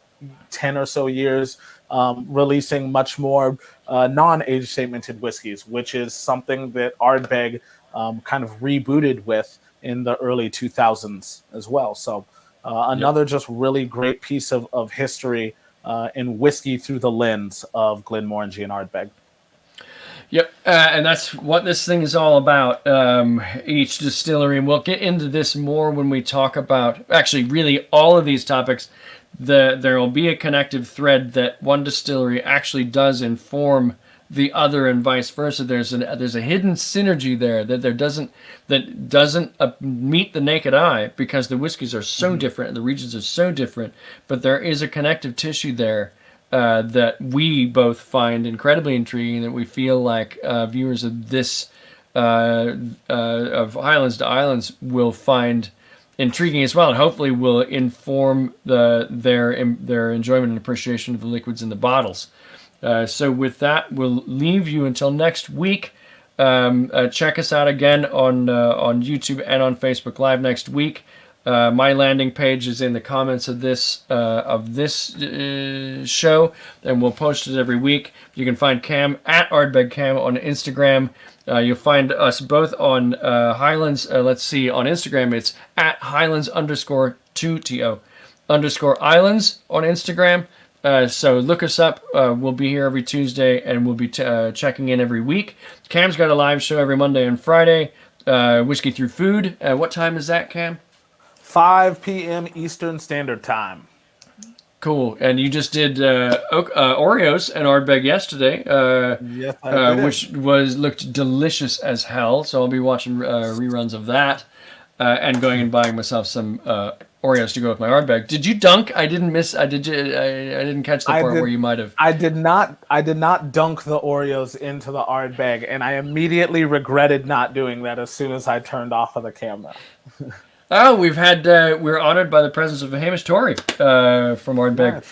Speaker 3: 10 or so years releasing much more non-age statemented whiskeys, which is something that Ardbeg kind of rebooted with in the early 2000s as well. So another just really great piece of history in whiskey through the lens of Glenmorangie and Ardbeg.
Speaker 1: Yep, and that's what this thing is all about, each distillery. And we'll get into this more when we talk about, actually, really all of these topics. There will be a connective thread that one distillery actually does inform the other and vice versa. There's a hidden synergy there that doesn't meet the naked eye, because the whiskeys are so different and the regions are so different, but there is a connective tissue there that we both find incredibly intriguing, that we feel like viewers of this of Highlands to Islands will find intriguing as well, and hopefully will inform their enjoyment and appreciation of the liquids in the bottles. So with that, we'll leave you until next week. Check us out again on YouTube and on Facebook Live next week. My landing page is in the comments of this show, and we'll post it every week. You can find Cam at Ardbeg Cam on Instagram. You'll find us both on Highlands. Let's see, on Instagram it's at Highlands _2TO _Islands on Instagram. So look us up. We'll be here every Tuesday, and we'll be checking in every week. Cam's got a live show every Monday and Friday. Whiskey Through Food. What time is that, Cam?
Speaker 3: 5 p.m. Eastern Standard Time.
Speaker 1: Cool. And you just did Oreos and Ardbeg yesterday,
Speaker 3: Yes, I did.
Speaker 1: which looked delicious as hell. So I'll be watching reruns of that and going and buying myself some Oreos to go with my Ardbeg. Did you dunk? I didn't miss. I didn't catch the part where you might have.
Speaker 3: I did not dunk the Oreos into the Ardbeg, and I immediately regretted not doing that as soon as I turned off of the camera.
Speaker 1: Oh, we're honored by the presence of Hamish Torrey from Ardbeg.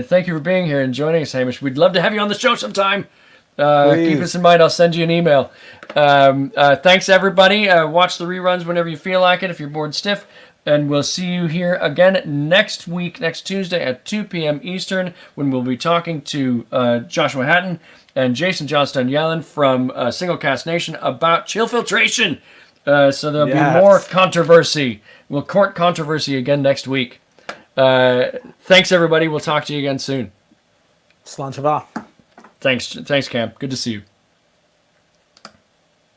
Speaker 1: Thank you for being here and joining us, Hamish. We'd love to have you on the show sometime. Keep us in mind. I'll send you an email. Thanks, everybody. Watch the reruns whenever you feel like it if you're bored stiff. And we'll see you here again next week, next Tuesday at 2 p.m. Eastern, when we'll be talking to Joshua Hatton and Jason Johnstone Yellen from Single Cast Nation about chill filtration. So there'll be more controversy. We'll court controversy again next week. Thanks, everybody. We'll talk to you again soon.
Speaker 3: Slanchava.
Speaker 1: Thanks, Cam. Good to see you.